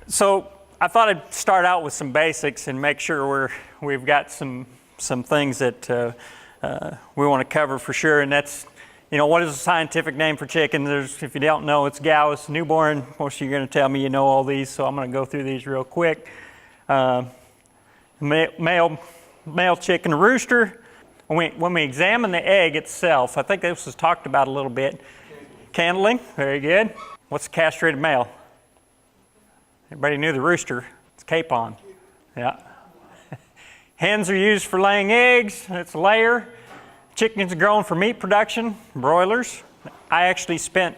So I thought I'd start out with some basics and make sure we've got some things that we want to cover for sure, and that's, what is the scientific name for chicken? If you don't know, it's Gallus newborn. Most of you are going to tell me you know all these, so I'm going to go through these real quick. Male chicken rooster. When we examine the egg itself, I think this was talked about a little bit. Candling, very good. What's a castrated male? Everybody knew the rooster. It's capon. Yeah. Hens are used for laying eggs. It's a layer. Chickens are grown for meat production, broilers. I actually spent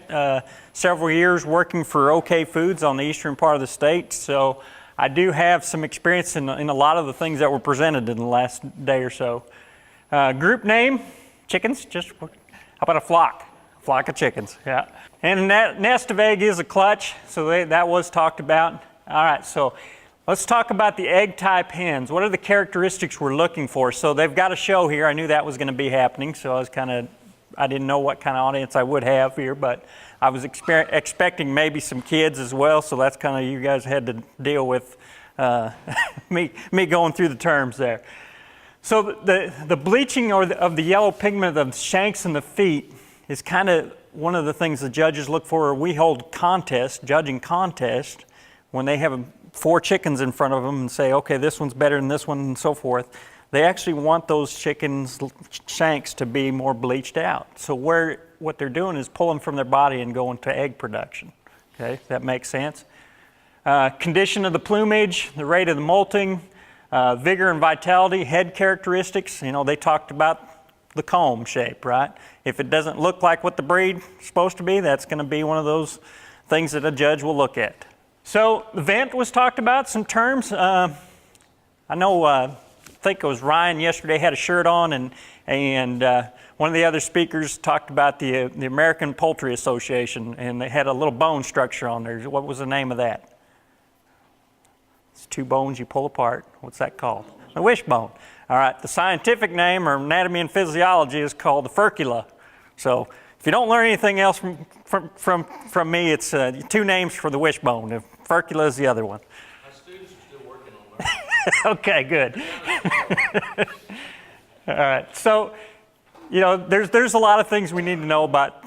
several years working for OK Foods on the eastern part of the state, so I do have some experience in a lot of the things that were presented in the last day or so. Group name, chickens, how about a flock? A flock of chickens, yeah. And that nest of egg is a clutch, so that was talked about. All right, so let's talk about the egg type hens. What are the characteristics we're looking for? So they've got a show here. I knew that was going to be happening, so I didn't know what kind of audience I would have here, but I was expecting maybe some kids as well, so that's kind of, you guys had to deal with me going through the terms there. So the bleaching of the yellow pigment of the shanks and the feet is kind of one of the things the judges look for. We hold judging contest, when they have 4 chickens in front of them and say, okay, this one's better than this one and so forth. They actually want those chickens' shanks to be more bleached out. So what they're doing is pulling from their body and going to egg production. Okay, that makes sense. Condition of the plumage, the rate of the molting, vigor and vitality, head characteristics. They talked about the comb shape, right? If it doesn't look like what the breed is supposed to be, that's going to be one of those things that a judge will look at. So the vent was talked about, some terms. I know, I think it was Ryan yesterday had a shirt on, and one of the other speakers talked about the American Poultry Association, and they had a little bone structure on there. What was the name of that? It's 2 bones you pull apart. What's that called? The wishbone. All right, the scientific name, or anatomy and physiology, is called the furcula. So if you don't learn anything else from me, it's 2 names for the wishbone. The furcula is the other one. My students are still working on that. Okay, good. All right, so there's a lot of things we need to know about,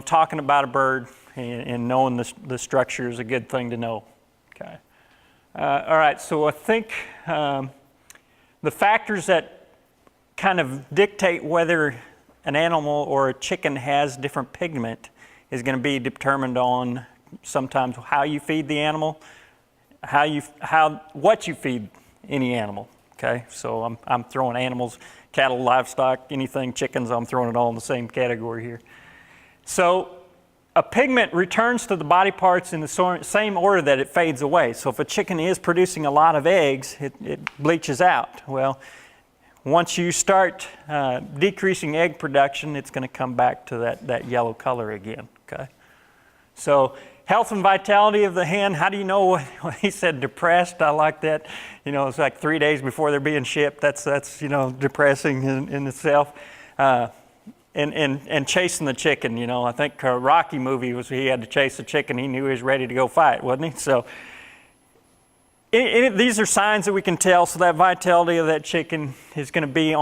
talking about a bird, and knowing the structure is a good thing to know. Okay. All right, so I think the factors that kind of dictate whether an animal or a chicken has different pigment is going to be determined on sometimes how you feed the animal, what you feed any animal. Okay, so I'm throwing animals, cattle, livestock, anything, chickens, I'm throwing it all in the same category here. So a pigment returns to the body parts in the same order that it fades away. So if a chicken is producing a lot of eggs, it bleaches out. Well, once you start decreasing egg production, it's going to come back to that yellow color again. Okay. So health and vitality of the hen, how do you know when he said depressed? I like that. It's like 3 days before they're being shipped. That's depressing in itself. And chasing the chicken, I think a Rocky movie was he had to chase the chicken. He knew he was ready to go fight, wasn't he? So these are signs that we can tell. So that vitality of that chicken is going to be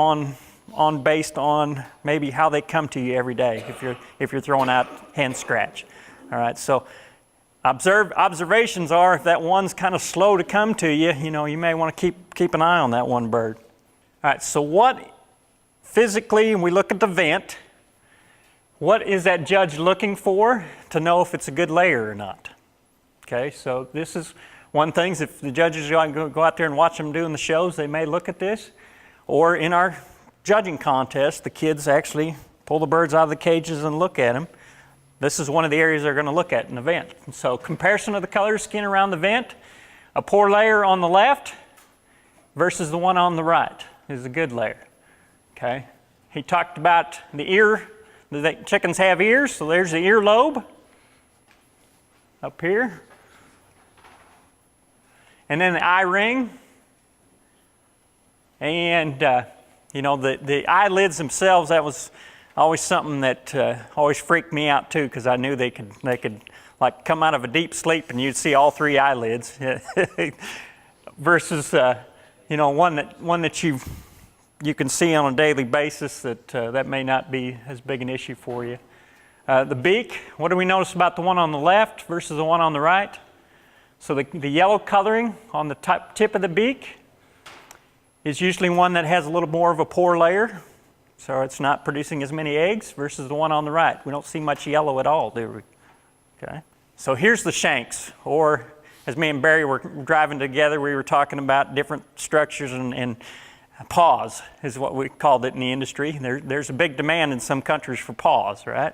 based on maybe how they come to you every day. If you're throwing out hen scratch, all right. So observations are if that one's kind of slow to come to you, you may want to keep an eye on that one bird. All right. So what? Physically, we look at the vent. What is that judge looking for to know if it's a good layer or not? Okay, so this is one thing. If the judges go out there and watch them doing the shows, they may look at this. Or in our judging contest, the kids actually pull the birds out of the cages and look at them. This is one of the areas they're going to look at in the vent. So comparison of the color of skin around the vent, a poor layer on the left versus the one on the right is a good layer. Okay, he talked about the ear. The chickens have ears, so there's the earlobe up here. And then the eye ring. And, the eyelids themselves, that was always something that always freaked me out too, because I knew they could like come out of a deep sleep and you'd see all three eyelids, versus one that you can see on a daily basis that may not be as big an issue for you. The beak, what do we notice about the one on the left versus the one on the right? So the yellow coloring on the tip of the beak is usually one that has a little more of a pore layer, so it's not producing as many eggs, versus the one on the right. We don't see much yellow at all, do we? Okay. So here's the Shanks, or as me and Barry were driving together, we were talking about different structures and paws is what we called it in the industry. There's a big demand in some countries for paws, right?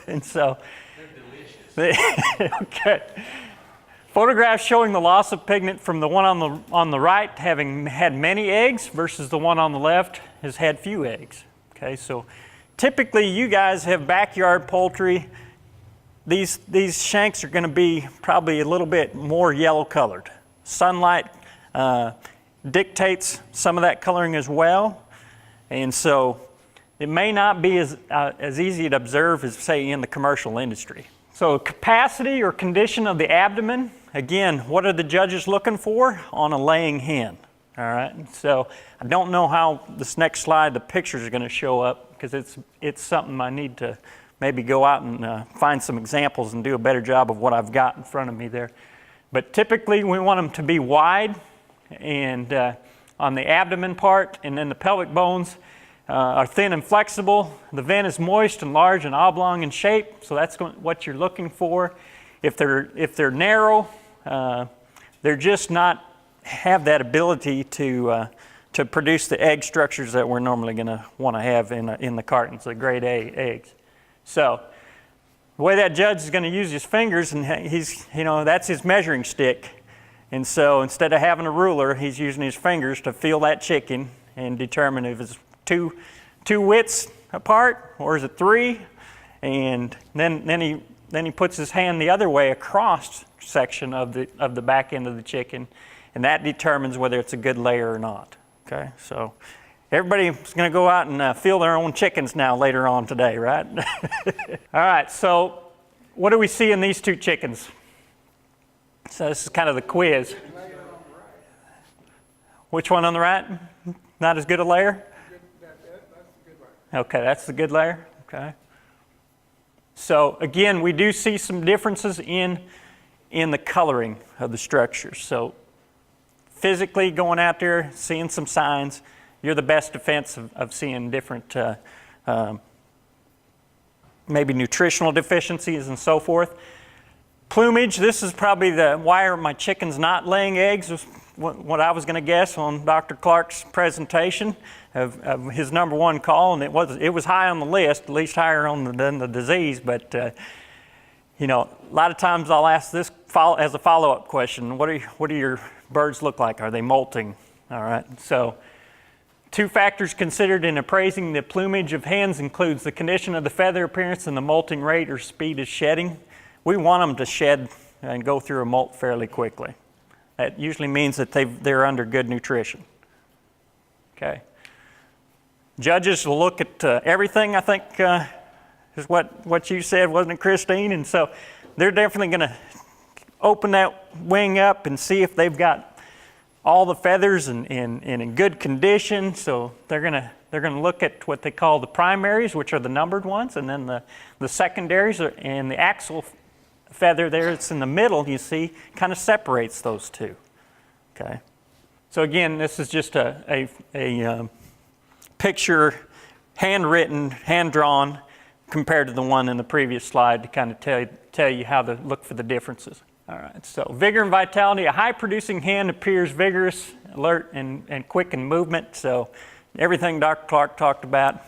And so, They're delicious. okay. Photographs showing the loss of pigment from the one on the right having had many eggs versus the one on the left has had few eggs. Okay, so typically you guys have backyard poultry. These Shanks are going to be probably a little bit more yellow colored. Sunlight dictates some of that coloring as well, and so it may not be as easy to observe as, say, in the commercial industry. So capacity or condition of the abdomen, again, what are the judges looking for on a laying hen? All right, so I don't know how this next slide, the pictures are going to show up, because it's something I need to maybe go out and find some examples and do a better job of what I've got in front of me there. But typically we want them to be wide and on the abdomen part, and then the pelvic bones are thin and flexible. The vent is moist and large and oblong in shape, so that's what you're looking for. If they're narrow, they're just not have that ability to produce the egg structures that we're normally going to want to have in the cartons, the grade A eggs. So the way that judge is going to use his fingers, and that's his measuring stick. And so instead of having a ruler, he's using his fingers to feel that chicken and determine if it's two widths apart or is it three. And then he puts his hand the other way across section of the back end of the chicken, and that determines whether it's a good layer or not. Okay, so everybody's going to go out and feel their own chickens now later on today, right? All right, so what do we see in these two chickens? So this is kind of the quiz. Which one on the right? Not as good a layer? That's the good layer. Okay, that's the good layer. Okay. So again, we do see some differences in the coloring of the structures. So physically going out there, seeing some signs, you're the best defense of seeing different maybe nutritional deficiencies and so forth. Plumage, this is probably why are my chickens not laying eggs, was what I was going to guess on Dr. Clark's presentation of his number one call, and it was high on the list, at least higher than the disease. But a lot of times I'll ask this as a follow-up question: what do your birds look like? Are they molting? All right. So, two factors considered in appraising the plumage of hens includes the condition of the feather appearance and the molting rate or speed of shedding. We want them to shed and go through a molt fairly quickly. That usually means that they're under good nutrition. Okay. Judges will look at everything, I think, is what you said, wasn't it, Christine? And so they're definitely going to open that wing up and see if they've got all the feathers and in good condition. So they're going to look at what they call the primaries, which are the numbered ones, and then the secondaries and the axil feather there that's in the middle, you see, kind of separates those two. Okay. So again, this is just a picture, handwritten, hand-drawn, compared to the one in the previous slide to kind of tell you how to look for the differences. All right, so vigor and vitality. A high-producing hen appears vigorous, alert, and quick in movement. So everything Dr. Clark talked about,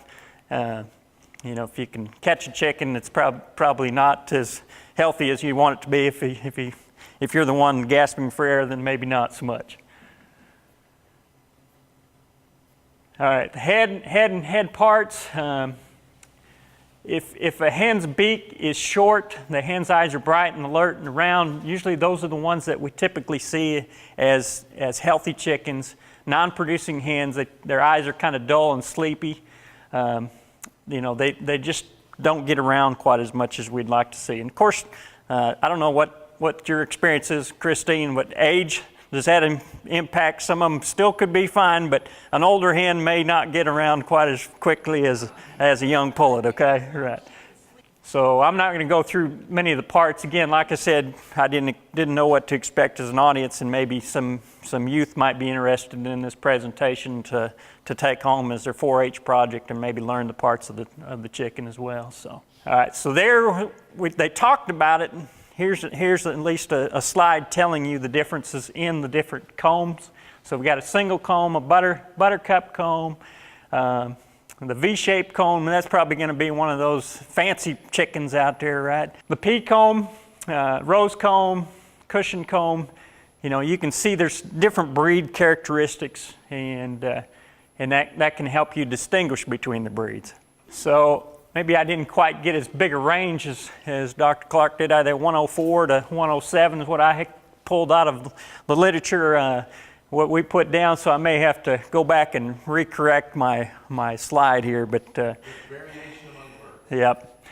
if you can catch a chicken, it's probably not as healthy as you want it to be. If you're the one gasping for air, then maybe not so much. All right, head and head parts. If a hen's beak is short, the hen's eyes are bright and alert and round. Usually those are the ones that we typically see as healthy chickens. Non-producing hens, their eyes are kind of dull and sleepy. they just don't get around quite as much as we'd like to see. And of course, I don't know what your experience is, Christine, but age, does that impact? Some of them still could be fine, but an older hen may not get around quite as quickly as a young pullet, okay? Right. So I'm not going to go through many of the parts. Again, like I said, I didn't know what to expect as an audience, and maybe some youth might be interested in this presentation to take home as their 4-H project and maybe learn the parts of the chicken as well. So, all right, so they talked about it. Here's at least a slide telling you the differences in the different combs. So we've got a single comb, a buttercup comb, the V-shaped comb, and that's probably going to be one of those fancy chickens out there, right? The pea comb, rose comb, cushion comb. You can see there's different breed characteristics, and that can help you distinguish between the breeds. So maybe I didn't quite get as big a range as Dr. Clark did. Either 104 to 107 is what I pulled out of the literature, what we put down, so I may have to go back and recorrect my slide here. But variation among birds. Yep.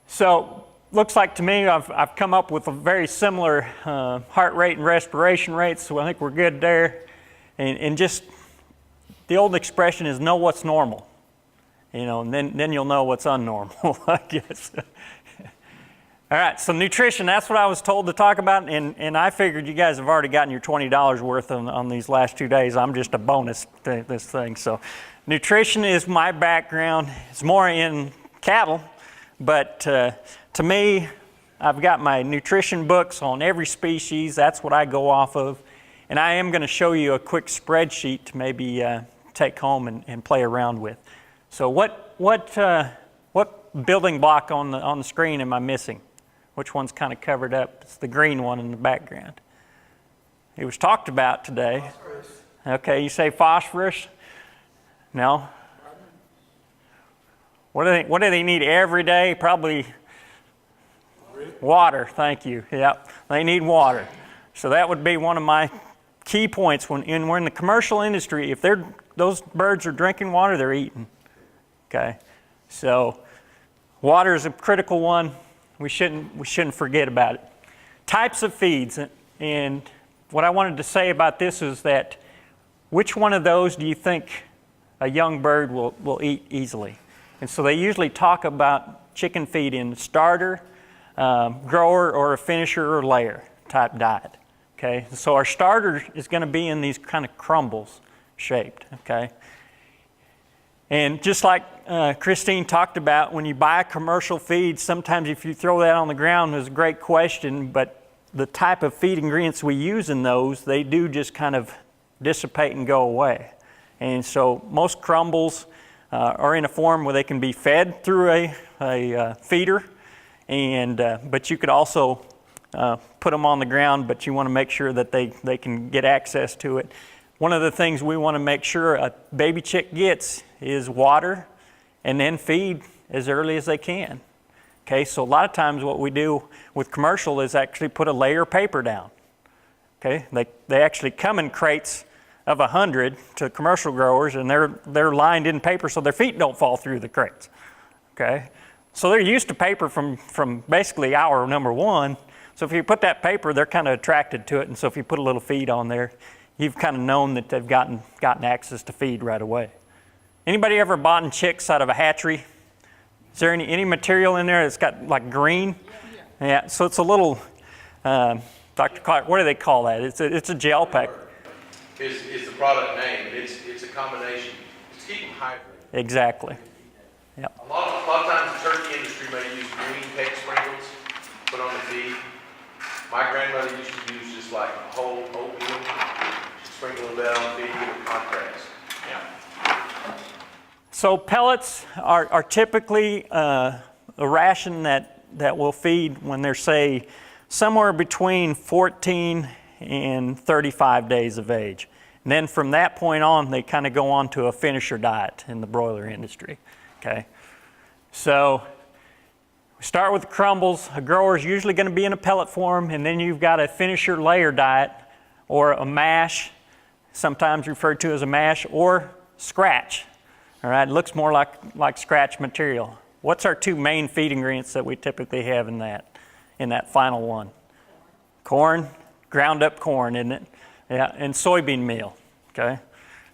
So looks like to me I've come up with a very similar heart rate and respiration rates, so I think we're good there. And just the old expression is know what's normal. And then you'll know what's unnormal, I guess. All right, so nutrition, that's what I was told to talk about, and I figured you guys have already gotten your $20 worth on these last 2 days. I'm just a bonus to this thing. So nutrition is my background. It's more in cattle, but to me, I've got my nutrition books on every species. That's what I go off of. And I am going to show you a quick spreadsheet to maybe take home and play around with. So what building block on the screen am I missing? Which one's kind of covered up? It's the green one in the background. It was talked about today. Phosphorus. Okay, you say phosphorus? No. What do they need every day? Probably water. Thank you. Yep, they need water. So that would be one of my key points when we're in the commercial industry. If those birds are drinking water, they're eating. Okay, so water is a critical one. We shouldn't forget about it. Types of feeds, and what I wanted to say about this is that which one of those do you think a young bird will eat easily? And so they usually talk about chicken feed in starter, grower, or a finisher or layer type diet. Okay, so our starter is going to be in these kind of crumbles shaped. Okay. And just like Christine talked about, when you buy a commercial feed, sometimes if you throw that on the ground, it's a great question, but the type of feed ingredients we use in those, they do just kind of dissipate and go away. And so most crumbles are in a form where they can be fed through a feeder, but you could also put them on the ground, but you want to make sure that they can get access to it. One of the things we want to make sure a baby chick gets is water and then feed as early as they can. Okay, so a lot of times what we do with commercial is actually put a layer of paper down. Okay, they actually come in crates of 100 to commercial growers, and they're lined in paper so their feet don't fall through the crates. Okay, so they're used to paper from basically hour number one. So if you put that paper, they're kind of attracted to it, and so if you put a little feed on there, you've kind of known that they've gotten access to feed right away. Anybody ever bought chicks out of a hatchery? Is there any material in there that's got like green? Yeah, so it's a little, Dr. Clark, what do they call that? It's a gel pack. Is the product name. It's a combination. It's to keep them hydrated. Exactly. Yep. A lot of times the turkey industry may use green peg sprinkles put on the feed. My grandmother used to use just like whole oatmeal. She'd sprinkle a bit on the feed to give it contrast. Yeah. So pellets are typically a ration that will feed when they're, say, somewhere between 14 and 35 days of age. And then from that point on, they kind of go on to a finisher diet in the broiler industry. Okay, so we start with the crumbles. A grower is usually going to be in a pellet form, and then you've got a finisher layer diet or a mash, sometimes referred to as a mash, or scratch. All right, it looks more like scratch material. What's our two main feed ingredients that we typically have in that final one? Corn, ground up corn, isn't it? Yeah, and soybean meal, okay?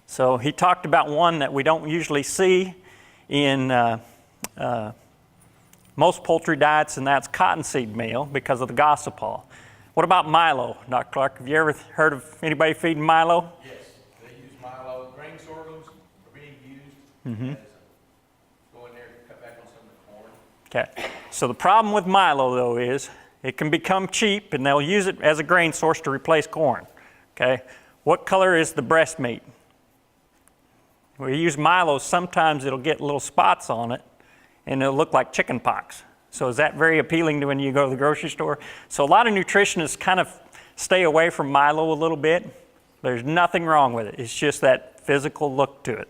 So he talked about one that we don't usually see in most poultry diets, and that's cottonseed meal because of the gossypol. What about milo, Dr. Clark? Have you ever heard of anybody feeding milo? Yes, they use milo. Grain sorghums are being used as go in there to cut back on some of the corn. Okay, so the problem with milo though is it can become cheap and they'll use it as a grain source to replace corn. Okay, what color is the breast meat? When you use milo, sometimes it'll get little spots on it and it'll look like chicken pox. So is that very appealing to when you go to the grocery store? So a lot of nutritionists kind of stay away from milo a little bit. There's nothing wrong with it. It's just that physical look to it.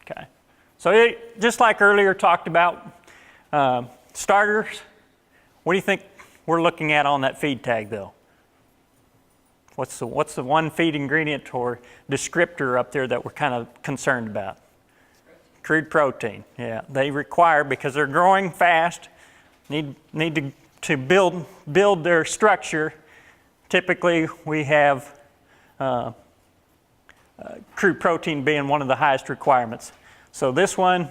Okay. So just like earlier talked about starters, what do you think we're looking at on that feed tag though? What's the one feed ingredient or descriptor up there that we're kind of concerned about? Crude protein, yeah. They require, because they're growing fast, need to build their structure. Typically, we have crude protein being one of the highest requirements. So this one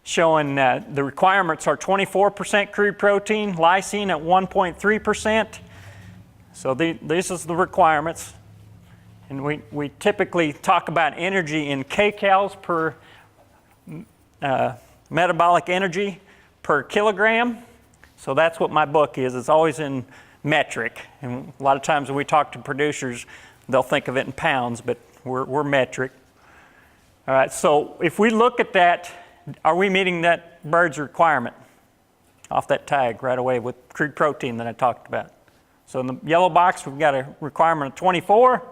showing the requirements are 24% crude protein, lysine at 1.3%. So this is the requirements. And we typically talk about energy in kcals per metabolic energy per kilogram. So that's what my book is. It's always in metric. And a lot of times when we talk to producers, they'll think of it in pounds, but we're metric. All right, so if we look at that, are we meeting that bird's requirement off that tag right away with crude protein that I talked about? So in the yellow box, we've got a requirement of 24.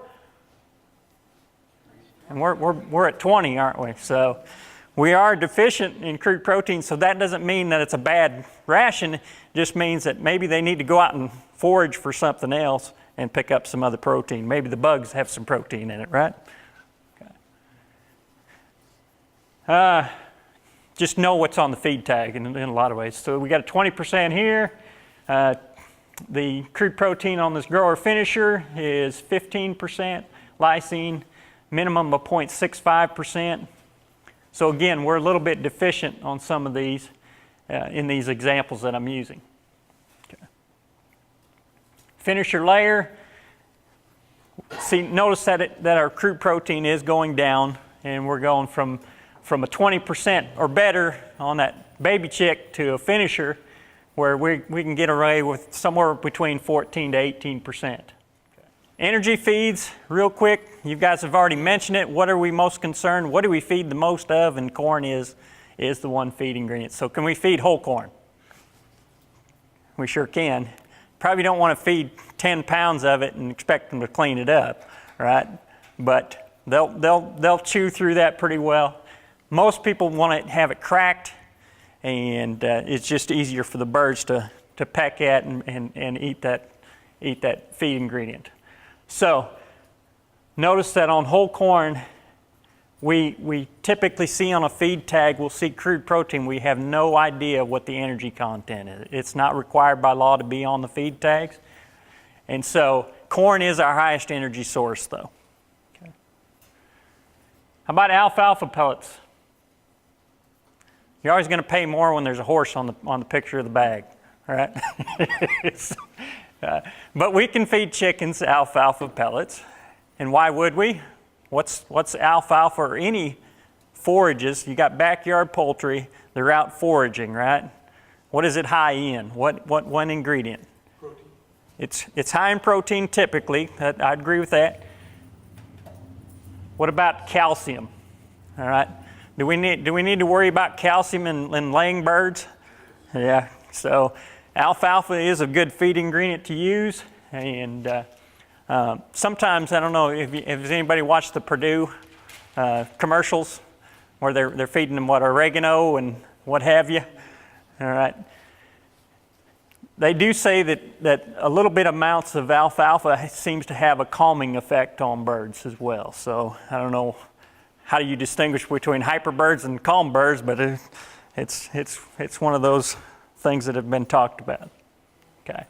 And we're at 20, aren't we? So we are deficient in crude protein, so that doesn't mean that it's a bad ration. It just means that maybe they need to go out and forage for something else and pick up some other protein. Maybe the bugs have some protein in it, right? Okay. Just know what's on the feed tag in a lot of ways. So we got a 20% here. The crude protein on this grower finisher is 15% lysine. Minimum of 0.65%. So again, we're a little bit deficient on some of these in these examples that I'm using. Okay. Finisher layer. See, notice that our crude protein is going down, and we're going from a 20% or better on that baby chick to a finisher where we can get away with somewhere between 14 to 18%. Energy feeds, real quick, you guys have already mentioned it. What are we most concerned? What do we feed the most of? And corn is the one feed ingredient. So can we feed whole corn? We sure can. Probably don't want to feed 10 pounds of it and expect them to clean it up, right? But they'll chew through that pretty well. Most people want to have it cracked, and it's just easier for the birds to peck at and eat that feed ingredient. So notice that on whole corn, we typically see on a feed tag, we'll see crude protein. We have no idea what the energy content is. It's not required by law to be on the feed tags. And so corn is our highest energy source though. Okay. How about alfalfa pellets? You're always going to pay more when there's a horse on the picture of the bag, all right? But we can feed chickens alfalfa pellets. And why would we? What's alfalfa or any forages? You got backyard poultry, they're out foraging, right? What is it high in? What one ingredient? Protein. It's high in protein typically. I agree with that. What about calcium? All right. Do we need to worry about calcium in laying birds? Yeah. So alfalfa is a good feed ingredient to use, and sometimes, I don't know if anybody watched the Purdue commercials where they're feeding them oregano and what have you. All right. They do say that a little bit amounts of alfalfa seems to have a calming effect on birds as well. So I don't know how do you distinguish between hyperbirds and calm birds, but it's one of those things that have been talked about. Okay.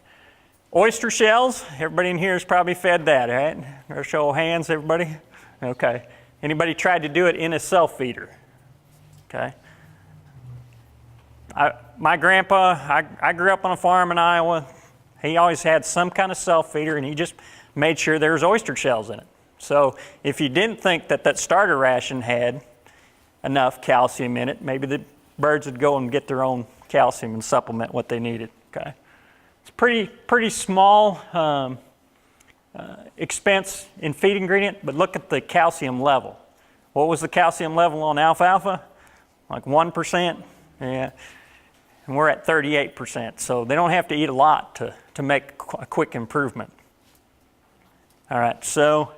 Oyster shells, everybody in here has probably fed that, right? Or show of hands, everybody? Okay. Anybody tried to do it in a self-feeder? Okay. My grandpa, I grew up on a farm in Iowa. He always had some kind of self-feeder, and he just made sure there was oyster shells in it. So if you didn't think that that starter ration had enough calcium in it, maybe the birds would go and get their own calcium and supplement what they needed. Okay. It's pretty small expense in feed ingredient, but look at the calcium level. What was the calcium level on alfalfa? Like 1%? Yeah. And we're at 38%, so they don't have to eat a lot to make a quick improvement. All right, so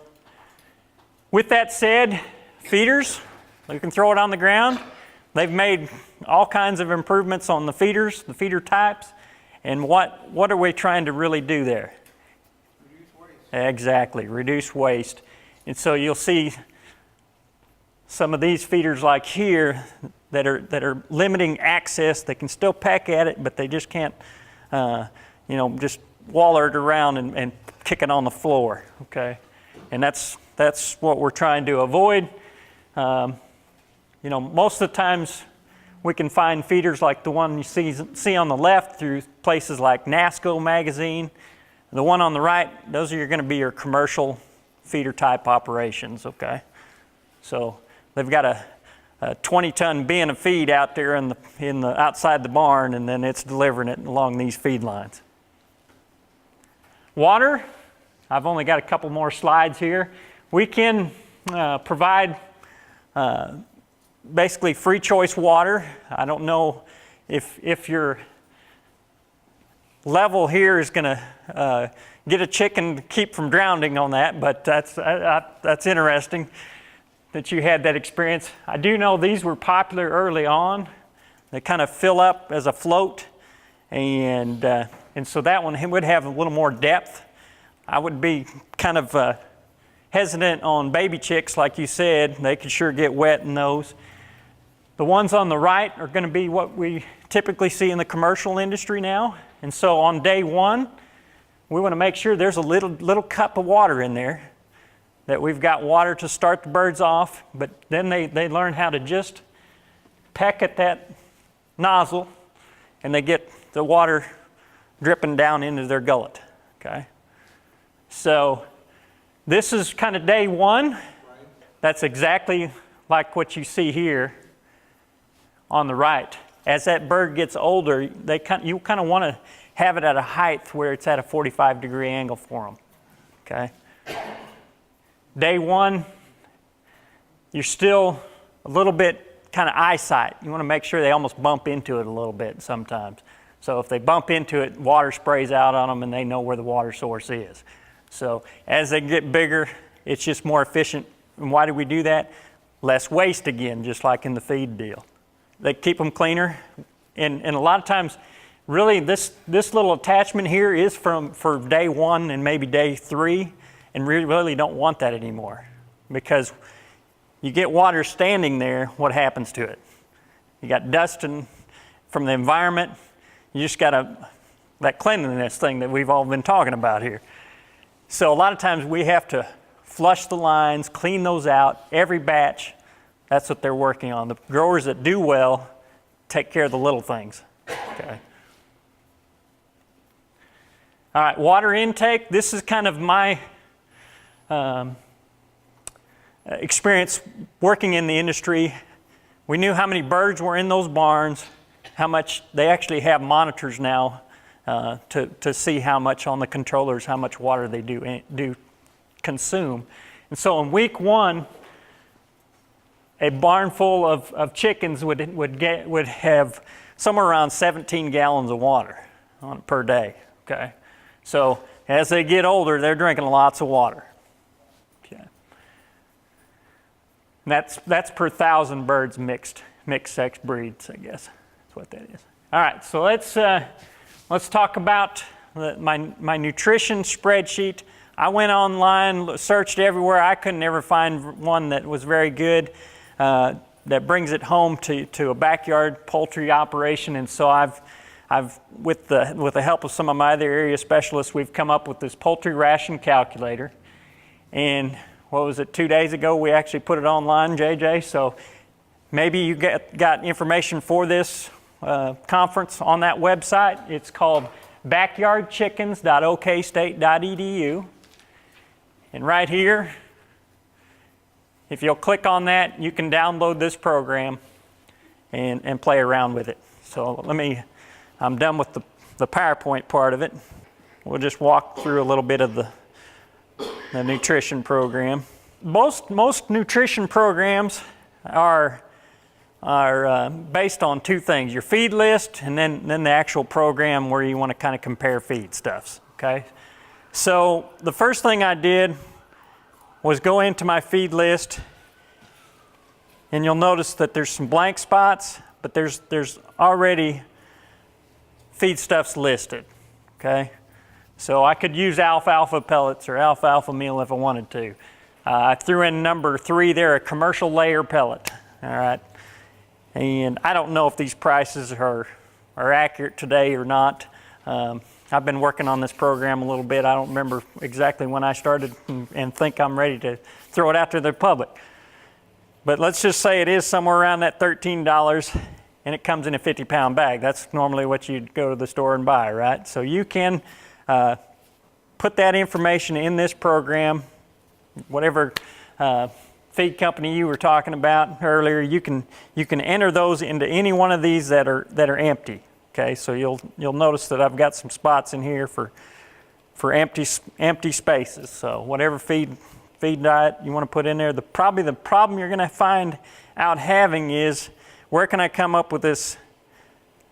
with that said, feeders, you can throw it on the ground. They've made all kinds of improvements on the feeders, the feeder types. And what are we trying to really do there? Reduce waste. Exactly, reduce waste. And so you'll see some of these feeders like here that are limiting access. They can still peck at it, but they just can't, just waller it around and kick it on the floor. Okay, and that's what we're trying to avoid. Most of the times we can find feeders like the one you see on the left through places like NASCO magazine. The one on the right, those are going to be your commercial feeder type operations, okay? So they've got a 20-ton bin of feed out there in the outside the barn, and then it's delivering it along these feed lines. Water, I've only got a couple more slides here. We can provide basically free choice water. I don't know if your level here is going to get a chicken to keep from drowning on that, but that's interesting that you had that experience. I do know these were popular early on. They kind of fill up as a float, and so that one would have a little more depth. I would be kind of hesitant on baby chicks, like you said. They could sure get wet in those. The ones on the right are going to be what we typically see in the commercial industry now. And so on day one, we want to make sure there's a little cup of water in there, that we've got water to start the birds off, but then they learn how to just peck at that nozzle, and they get the water dripping down into their gullet, okay? So this is kind of day one. That's exactly like what you see here on the right. As that bird gets older, you kind of want to have it at a height where it's at a 45-degree angle for them, okay? Day one, you're still a little bit kind of eyesight. You want to make sure they almost bump into it a little bit sometimes. So if they bump into it, water sprays out on them and they know where the water source is. So as they get bigger, it's just more efficient. And why do we do that? Less waste again, just like in the feed deal. They keep them cleaner. And a lot of times, really this little attachment here is for day one and maybe day three, and we really don't want that anymore, because you get water standing there, what happens to it? You got dust from the environment. You just got that cleanliness thing that we've all been talking about here. So a lot of times we have to flush the lines, clean those out every batch. That's what they're working on. The growers that do well take care of the little things. Okay. All right, water intake. This is kind of my experience working in the industry. We knew how many birds were in those barns, how much. They actually have monitors now to see how much on the controllers, how much water they do consume. And so in week one, a barn full of chickens would have somewhere around 17 gallons of water per day. Okay, so as they get older, they're drinking lots of water. Okay, and that's per 1,000 birds mixed sex breeds, I guess. That's what that is. All right, so let's talk about my nutrition spreadsheet. I went online, searched everywhere. I couldn't ever find one that was very good, that brings it home to a backyard poultry operation. And so I've with the help of some of my other area specialists, we've come up with this poultry ration calculator. And what was it, 2 days ago, we actually put it online, JJ. So maybe you got information for this conference on that website. It's called backyardchickens.okstate.edu. And right here, if you'll click on that, you can download this program and play around with it. So I'm done with the PowerPoint part of it. We'll just walk through a little bit of the nutrition program. Most nutrition programs are based on two things: your feed list and then the actual program where you want to kind of compare feed stuffs. Okay, so the first thing I did was go into my feed list, and you'll notice that there's some blank spots, but there's already feedstuffs listed. Okay, so I could use alfalfa pellets or alfalfa meal if I wanted to. I threw in number 3 there, a commercial layer pellet. All right. And I don't know if these prices are accurate today or not. I've been working on this program a little bit. I don't remember exactly when I started and think I'm ready to throw it out to the public. But let's just say it is somewhere around that $13, and it comes in a 50-pound bag. That's normally what you'd go to the store and buy, right? So you can put that information in this program, whatever feed company you were talking about earlier. You can enter those into any one of these that are empty. Okay, so you'll notice that I've got some spots in here for empty spaces. So whatever feed diet you want to put in there. Probably the problem you're going to find out having is, where can I come up with this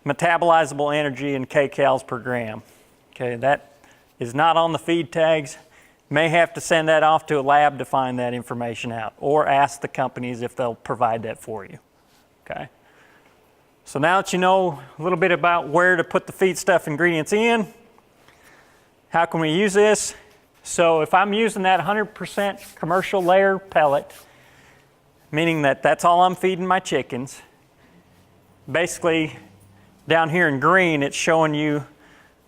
metabolizable energy in kcals per gram? Okay, that is not on the feed tags. May have to send that off to a lab to find that information out, or ask the companies if they'll provide that for you. Okay. So now that you know a little bit about where to put the feedstuff ingredients in, how can we use this? So if I'm using that 100% commercial layer pellet, meaning that that's all I'm feeding my chickens, basically down here in green it's showing you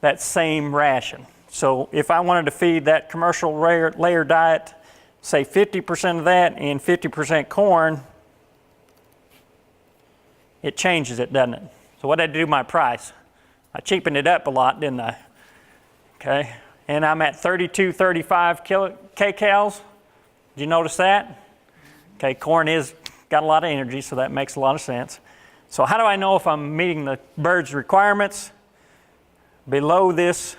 that same ration. So if I wanted to feed that commercial layer diet, say 50% of that and 50% corn, it changes it, doesn't it? So what did I do to my price? I cheapened it up a lot, didn't I? Okay, and I'm at 32.35 kcals. Did you notice that? Okay, corn is got a lot of energy, so that makes a lot of sense. So how do I know if I'm meeting the bird's requirements? Below this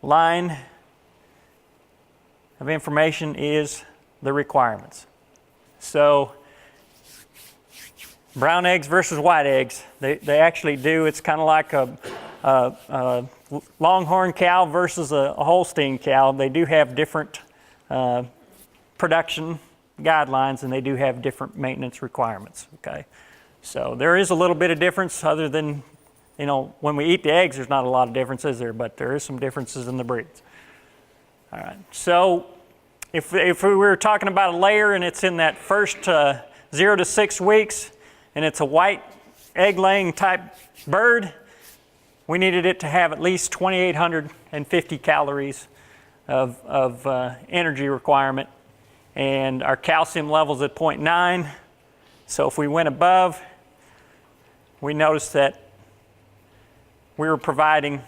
line of information is the requirements. So brown eggs versus white eggs, they actually do. It's kind of like a longhorn cow versus a Holstein cow. They do have different production guidelines, and they do have different maintenance requirements. Okay, so there is a little bit of difference, other than, you know, when we eat the eggs, there's not a lot of difference, is there? But there is some differences in the breeds. All right, so if we were talking about a layer and it's in that first 0 to 6 weeks, and it's a white egg-laying type bird, we needed it to have at least 2,850 calories of energy requirement, and our calcium level's at 0.9. So if we went above, we noticed that we were providing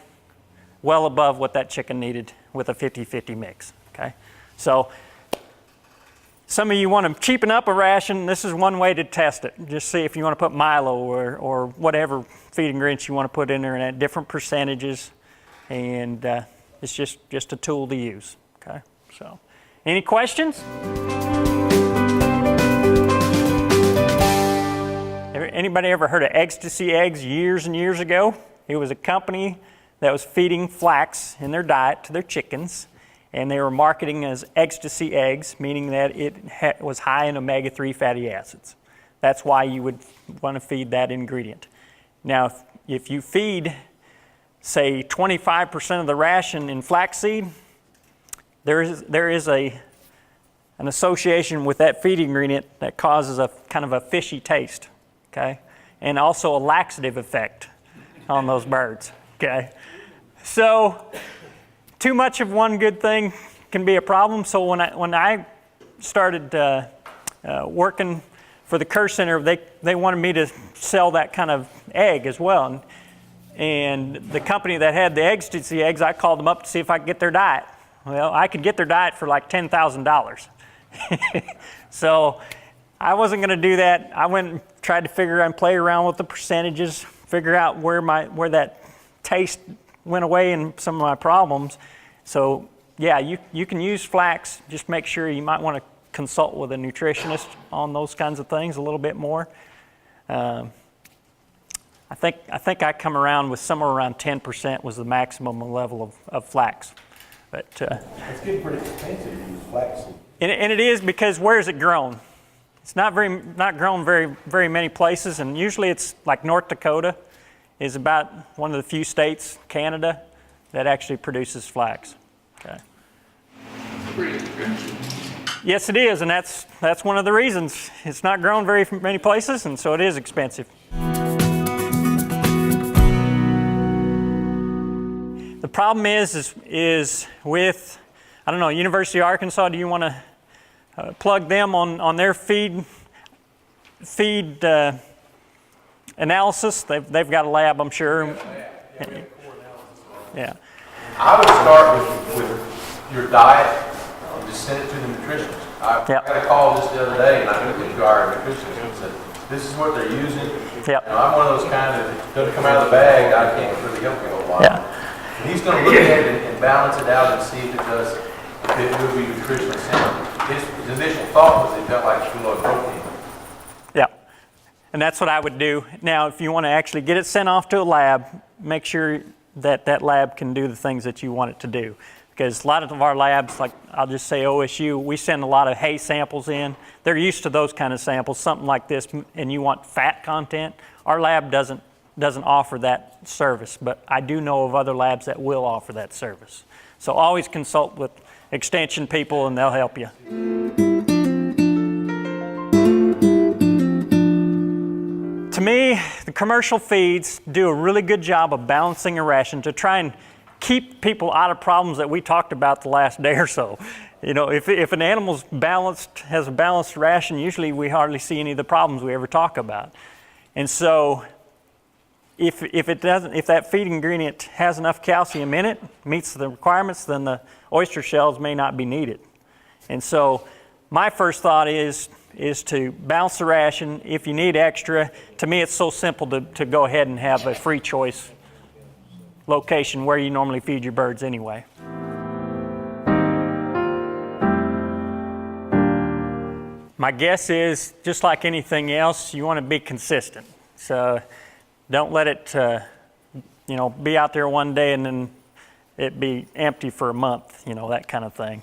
well above what that chicken needed with a 50-50 mix. Okay, so some of you want to cheapen up a ration. This is one way to test it. Just see if you want to put Milo or whatever feed ingredients you want to put in there, and at different percentages, and it's just a tool to use. Okay, so any questions? Anybody ever heard of Ecstasy Eggs years and years ago? It was a company that was feeding flax in their diet to their chickens, and they were marketing as Ecstasy Eggs, meaning that it was high in omega-3 fatty acids. That's why you would want to feed that ingredient. Now, if you feed, say, 25% of the ration in flaxseed, there is an association with that feed ingredient that causes a kind of a fishy taste, okay? And also a laxative effect on those birds, okay? So too much of one good thing can be a problem. So when I started working for the Kerr Center, they wanted me to sell that kind of egg as well. And the company that had the ecstasy eggs, I called them up to see if I could get their diet. Well, I could get their diet for like $10,000. So I wasn't going to do that. I went and tried to figure out and play around with the percentages, figure out where that taste went away in some of my problems. So yeah, you can use flax. Just make sure you might want to consult with a nutritionist on those kinds of things a little bit more. I think I come around with somewhere around 10% was the maximum level of flax. But It's getting pretty expensive to use flaxseed. and it is because where is it grown? It's not grown very many places, and usually it's like North Dakota is about one of the few states, Canada, that actually produces flax. Okay. Pretty expensive. Yes, it is, and that's one of the reasons. It's not grown very many places, and so it is expensive. The problem is with, I don't know, University of Arkansas, do you want to plug them on their feed analysis? They've got a lab, I'm sure. Yeah. I would start with your diet and just send it to the nutritionist. I Yep. got a call just the other day, and I took it to our nutritionist and said, this is what they're using. Yep. You know, I'm one of those kind that doesn't come out of the bag, I can't really help you a whole lot. Yeah. And he's going to look at it and balance it out and see if it does, if it will be nutritionally sound. His initial thought was it felt like too low protein. Yeah, and that's what I would do. Now, if you want to actually get it sent off to a lab, make sure that lab can do the things that you want it to do. Because a lot of our labs, like I'll just say OSU, we send a lot of hay samples in. They're used to those kind of samples, something like this, and you want fat content. Our lab doesn't offer that service, but I do know of other labs that will offer that service. So always consult with extension people and they'll help you. To me, the commercial feeds do a really good job of balancing a ration to try and keep people out of problems that we talked about the last day or so. You know, if an animal's balanced, has a balanced ration, usually we hardly see any of the problems we ever talk about. And so if that feed ingredient has enough calcium in it, meets the requirements, then the oyster shells may not be needed. And so my first thought is to balance the ration. If you need extra, to me it's so simple to go ahead and have a free choice location where you normally feed your birds anyway. My guess is, just like anything else, you want to be consistent. So don't let it be out there one day and then it be empty for a month, that kind of thing.